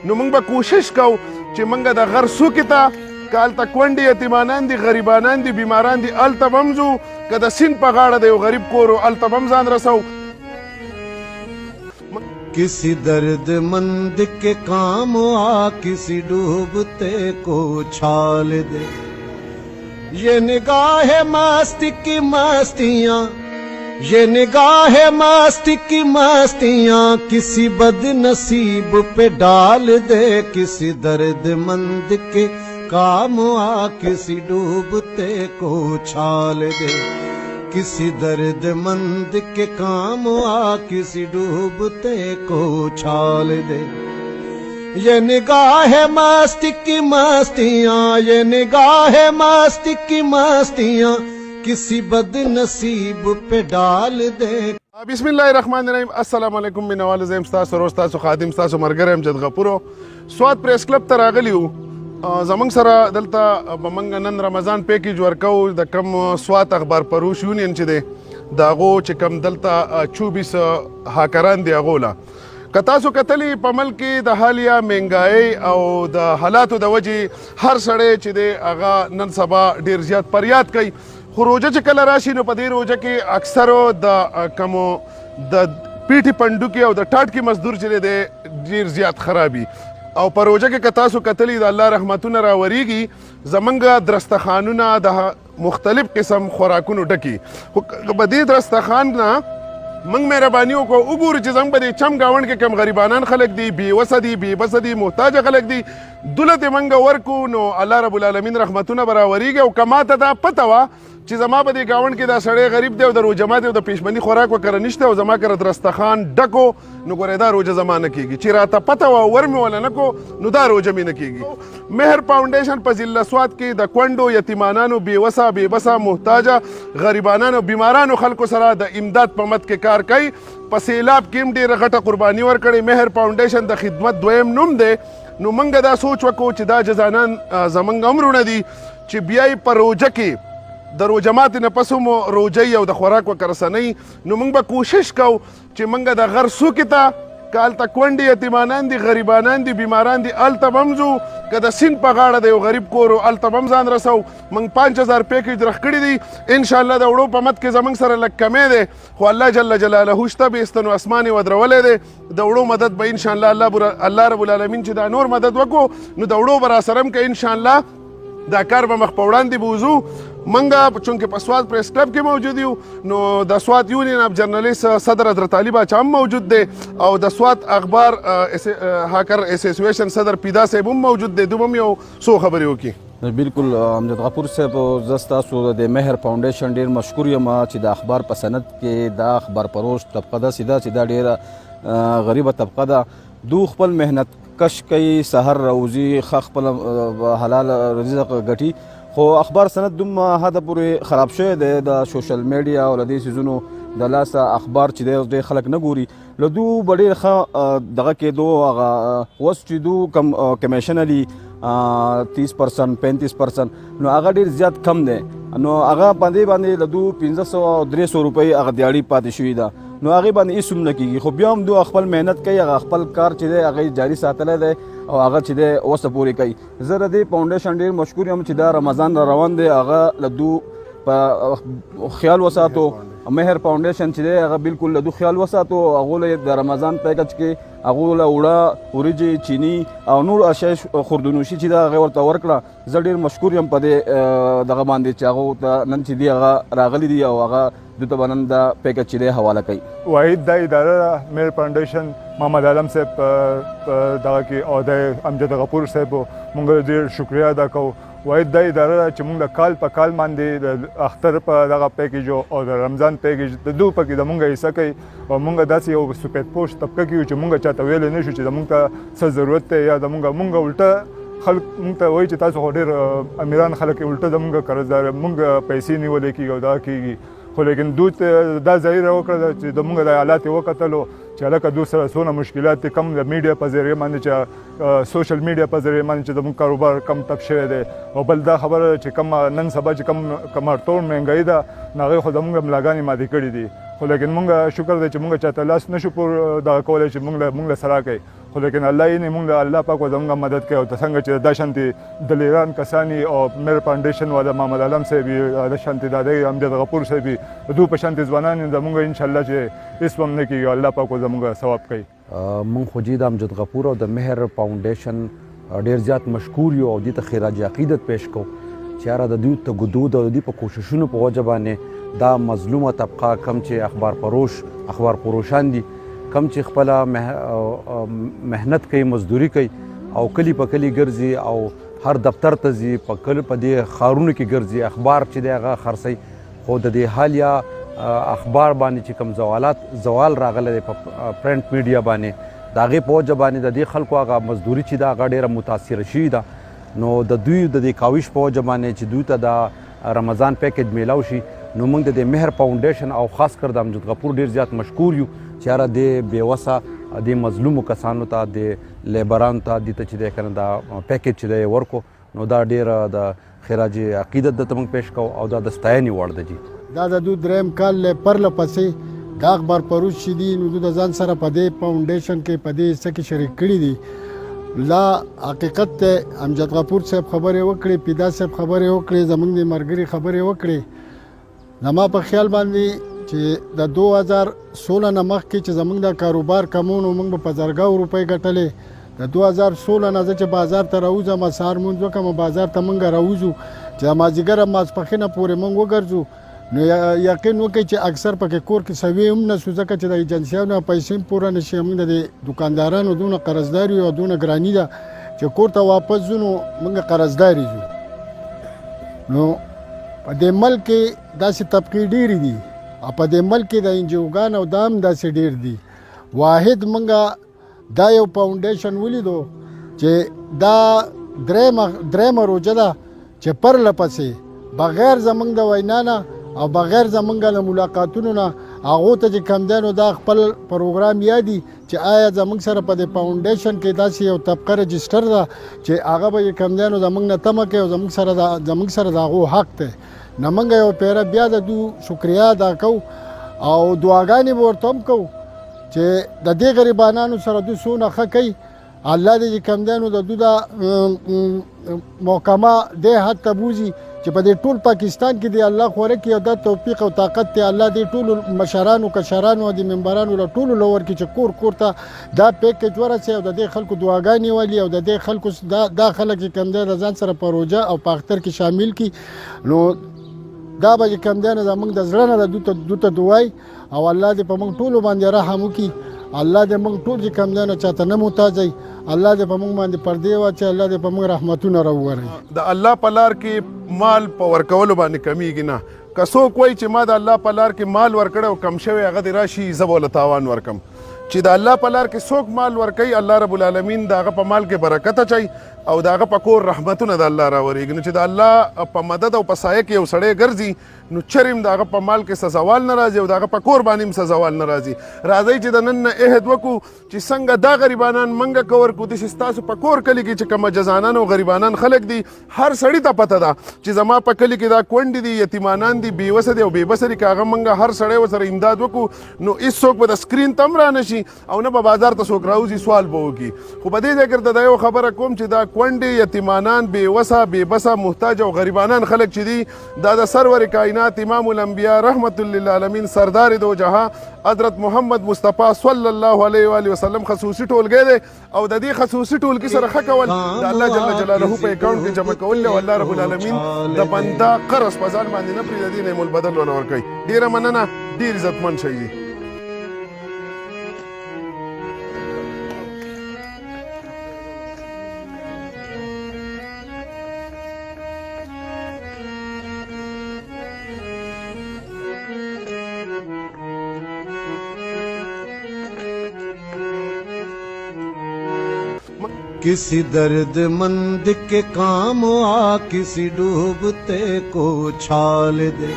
نو موږ به کوشش کوو چې موږ د غر څوکې ته که هلته کونډې یتیمانان دي غریبانان دي بیماران دي هلته به هم ځو که د سیند په غاړه د یو غریب کور و هلته به هم ځان رسو. किसी दर्दमंद के काम आ किसी डूबते को छाल दे ये निगाह मस्ती की मस्तियाँ ये निगाह मस्ती की मस्तियाँ किसी बदनसीब पे डाल दे किसी दर्दमंद के काम आ किसी डूबते को छाल दे किसी दर्दमंद के काम आ किसी डूबते को छाल दे ये निगाह मस्ती की मस्तियाँ ये निगाह मस्ती की मस्तियाँ किसी बदनसीब पे डाल दे. بسم الله الرحمن الرحیم. السلام علیکم مینوال زم تاسو روز تاسو خادم تاسو مرګر امجد غفورو سواد پریس کلب ته راغلی وو. زمونږ سره دلته به موږ نن رمضان پیکیج ورکوو د کم سوات اخبار پروش یونین چې دی د هغو چې کم دلته 24 هاکران دي هغو له که تاسو کتلی په ملک کې د حالیه مهنګایي او د حالاتو د وجې هر سړی چې دی هغه نن سبا ډېر زیات فریاد کوي خو روژه چې کله راشي نو په دې روژه کې اکثرو د کمو د پیټي پنډوکي او د ټاټکي مزدور چې دی ډېر زیات خرابي او په روژه کې که تاسو کتلی د الله رحمتونه راوریږي زمونږ درستخانونه د مختلف قسم خوراکونو ډکي خو په دې درستخان نه موږ مهرباني وکړو وګورو چې زموږ په دې چم ګاونډ کې کم غریبانان خلک دي بېوسه دي بېبسه دي محتاجه خلک دي دوله ته موږ ورکو نو الله رب العالمین رحمتونه به راوریږي او که ماته دا پته وه چې زما په دې ګاونډ کې دا سړی غریب دی او د روژه ماتې او د پیشبندي خوراک وکره نشته او زما کره درستخان ډکو نو ګورې دا روژه زما نه کېږي چې راته پته وه ور مې وله نه کو نو دا روژه مې نه کېږي. مهر فاونډیشن په ضلع سوات کې د کونډو یتیمانانو بېوسه بېبسه محتاجه غریبانانو بیمارانو خلکو سره د امداد په مد کې کار کوي. په سیلاب کې هم ډېره غټه قرباني ورکړې. مهر فاونډیشن د خدمت دویم نوم دی نو موږ دا سوچ وکړو چې دا جزانان زموږ امرونه دي چې بیا یې په روژه کې د روژه ماتې نه پس هم روژهی او د خوراک وکرسنۍ نو موږ به کوشش کوو چې موږ د غر څوکې ته که هلته کونډې یتیمانان دي غریبانان دي بیماران دي هلته به هم ځو که د سیند په غاړه د یو غریب کور و هلته به هم ځان رسو. موږ 5000 پیکیج رخ کړي دي انشاءالله د وړو په مد کې زموږ سره لږ کمی دی خو الله جل جلاله شته بیسته نو اسمان یې ودرولی دی د وړو مدد به انشاءالله الله رب العالمین چې دا نور مدد وکړو نو د وړو به راسره هم که انشاءالله دا کار به مخ په وړاندې به وځو. منګه چونکې په سوات پریس کلب کې موجود یو نو د سوات یونین اف جرنالیست صدر حضرت علي باچا هم موجود دی او د سوات اخبار هاکر اسوسییشن صدر پیدا صاحب هم موجود دی. دوی هم یو څو خبرې وکړي. بالکل امجد غفور صاحب زه ستاسو د مهر فاونډیشن ډېر مشکور یم چې د اخبار په سند کې دا اخبار پروش طبقه ده چې دا ډېره غریبه طبقه ده دو خپل مهنت کش کوي سحر راوځي ښه خپله حلال رزق ګټي خو اخبار سند دومره حده پورې خراب شوی دی د سوشل میډیا او له دې څیزونو د لاسه اخبار چې دی اوس ډېر خلک نه ګوري له دو به ډېر ښه دغه کېدو هغه اوس چې دو کم کمیشن علي 30% 35% نو هغه ډېر زیات کم دی نو هغه باندې له دو 1500 او 300 روپۍ هغه دیاړي پاتې شوي ده نو هغې باندې هېڅ هم نه کېږي خو بیا هم دو خپل محنت کوي هغه خپل کار چې دی هغه جاري ساتلی دی او هغه چې دی اوسه پورې کوي. زه د دې فاونډیشن ډېر مشکور یم چې دا رمضان را روان دی هغه له دو په خیال وساتو. مهر فاونډیشن چې دی هغه بالکل له دو خیال وساتو هغو له د رمضان پیکج کې هغو له اوړه وریجې چینی او نور اشیاء خوردونوشي چې دا هغې ورته ورکړه. زه ډېر مشکور یم په دې دغه باندې چې هغو ته نن چې دی هغه راغلي دي او هغه دوی ته به نن دا پیکج چې دی حواله کوي. واحد دا اداره ده مهر فاونډیشن محمد عالم صاحب دغه کې او د امجد غفور صاحب موږ ډېر شکریه ادا کوو. واحد دا اداره ده چې موږ د کال په کال باندې د اختر په دغه پیکیج او د رمضان پیکیج د دوی پکې د موږ حصه کوي او موږ داسې یو سپید پوش طبقه کې یو چې موږ چاته ویلی نه شو چې زموږ ته څه ضرورت دی یا موږ الټه خلک موږ ته وایي چې تاسو خو ډېر امیران خلک یې الټه زموږ قرضدار موږ پیسې نیولی کېږي او دغه کېږي خو لیکن دوی ته دا ظاهره وکړه چې زموږ د حالات یې وکتلو چې هلکه دوی سره څونه مشکلات دي کم د میډیا په ذریعه باندې چې سوشل میډیا په ذریعه باندې چې زموږ کاروبار کم تپ شوی دی او بل دا خبره چې کم نن سبا چې کم ارتور مهنګایي ده نو هغې خو زموږ ملاګانې ماتې کړي دي خو لیکن موږ شکر دی چې موږ چاته لاس نشو پور دغه کولی چې موږ له سره کوي خو لیکن الله یې نه موږ الله پاک زموږ مدد کوي او څنګه چې دا شانتي دلیران کسانی او میر فاونډیشن والا محمد عالم صاحب دا شانتي دادی امجد غفور صاحب دو په شانتي ځوانان زموږ ان شاء الله چې اس وم نه کیږي الله پاک زموږ ثواب کوي. مونږ خو جی د امجد غفور او د مهر فاونډیشن ډیر زیات مشکور یو او دې ته خراج عقیدت پیش کو چې یاره د دوی ته ګدود او د دوی په کوششونو په وجه باندې دا مظلومه طبقه کم چې اخبار فروشان دي کم چې خپله محنت کوي مزدوري کوي او کلی په کلی ګرځي او هر دفتر ته ځي په دې ښارونو کې ګرځي اخبار چې دی هغه خرڅوي خو د دې حال یا اخبار باندې چې کوم زوال راغلی دی په پرنټ میډیا باندې د هغې په وجه باندې د دې خلکو هغه مزدوري چې ده هغه ډېره متاثره شوې ده نو د دوی د دې کاوش په وجه باندې چې دوی ته د رمضان پیکج میلاو شي نو موږ د دې مهر فاونډیشن او خاص کر د امجد غفور ډېر زیات مشکور یو چې یاره د بېوسه د مظلومو کسانو ته د لیبرانو ته دې ته چې دی که نه دا پیکج چې دی ورکو نو دا ډېره د خراج عقیدت درته موږ پیش کوو او دا د ستاینې وړ ده جي دا د دوی دریم کال پرله پسې دا اخبار پروش چې دي نو دوی د ځان سره په دې فاونډیشن کې په دې حصه کې شریک کړي دي لا حقیقت ته امجد غفور صاحب خبرې وکړې پیدا صاحب خبرې وکړې زموږ د ملګري خبرې وکړې زما په خیال باندې چې د 2016 نه مخکې چې زموږ د کاروبار کمون موږ په زرګاو روپۍ ګټلې د 2016 نه زه چې بازار ته راوځم سهار مونځ وکړم بازار ته موږ راوځو چې مازدیګر ماسپښینه پورې موږ وګرځو نو یقین وکړئ چې اکثر پکې کور کې سوي هم نه شو ځکه چې د ایجنسیانو پیسې هم پوره نه شي موږ د دکاندارانو دونه قرضداري او دونه ګراني ده چې کور ته واپس ځو نو موږ قرضداري ځو نو په دې ملک کې داسې طبقې ډېرې دي او په دې ملک کې د انجوګان او دا هم داسې ډېر دي واحد موږ دا یو فاونډیشن ولیدو چې دا درېمه روژه ده چې پرله پسې بغیر زموږ د وینا نه او بغیر زمونږ له ملاقاتونو نه هغو ته چې کم دی نو دا خپل پروګرام یادي چې آیا زمونږ سره په دې فاونډیشن کې داسې یو طبقه رجسټر ده چې هغه به چې کم دی نو زمونږ نه تمه کوي او زمونږ سره د هغو حق دی نو موږ یو پیره بیا د دوی شکریا ادا کوو او دعاګانې به ورته هم کوو چې د دې غریبانانو سره دوی څونه ښه کوي الله دې چې کم دی نو د دوی دا محکمه دې حد ته بوځي چې په دې ټول پاکستان کې دی الله خوره کې او دا توفیق او طاقت ته الله دې ټول مشرانو کشرانو او د منبرانو له ټولو لور کې چې کور ته دا پیکج ورسوي او د دې خلکو دعاګانې ولي او د دې خلکو دا خلک چې کم دی د ځان سره په روژه او په اختر کې شامل کړي نو دا به چې کم دی نو زموږ د زړه نه دوی ته دعای او الله دې په موږ ټولو باندې رحم وکړي الله دې موږ ټول چې کم دی نو چاته نه محتاج وي الله دې په موږ باندې پردې واچي الله دې په موږ رحمتونه راوغوري د الله په لار کې مال په ورکولو باندې کمیږي نه که څوک وایي چې ما د الله په لار کې مال ورکړی او کم شوی هغه دې راشي زه به ورله تاوان ورکم چې د الله په لار کې څوک مال ورکوي الله رب العالمین د هغه په مال کې برکت اچوي او د هغه په کور رحمتونه د الله راورېږي نو چې د الله په مدد او په سایه کې یو سړی ګرځي نو چرې هم د هغه په مال کې څه زوال نه راځي او د هغه په کور باندې هم څه زوال نه راځي راځئ چې د نن نه عهد وکړو چې څنګه دا غریبانان منګه کور کړو داسې ستاسو په کور کلي کې چې کومه جزانان او غریبانان خلک دي هر سړي ته پته ده چې زما په کلي کې دا کونډې دي یتیمانان دي بېوسه دي او بېبسه دي که هغه منګه هر سړی ورسره امداد وکړو نو هېڅوک به د سکرین ته هم رانه شي او نه به بازار ته څوک راوځي سوال به وکړي خو په دې ځای کې درته دا یو خبره کوم چې دا کونډې یتیمانان بېوسه بېبسه محتاج او غریبانان خلک چې دي دا د سرور کائنات امام الانبیاء رحمت للعالمین سردار دو جهان حضرت محمد مصطفی صلی الله علیه و آله وسلم خصوصي ټولګی دی او د دې خصوصي ټولګي سره ښه کول د الله جل جلاله په اکاونټ کې جمع کول او الله رب العالمین د بنده قرض په ځان باندې نه پرېږدي دې نعم البدل وله ورکوي ډېره مننه ډېر عزتمن شی دي किसी दर्दमंद के काम आ किसी डूबते को छाल दे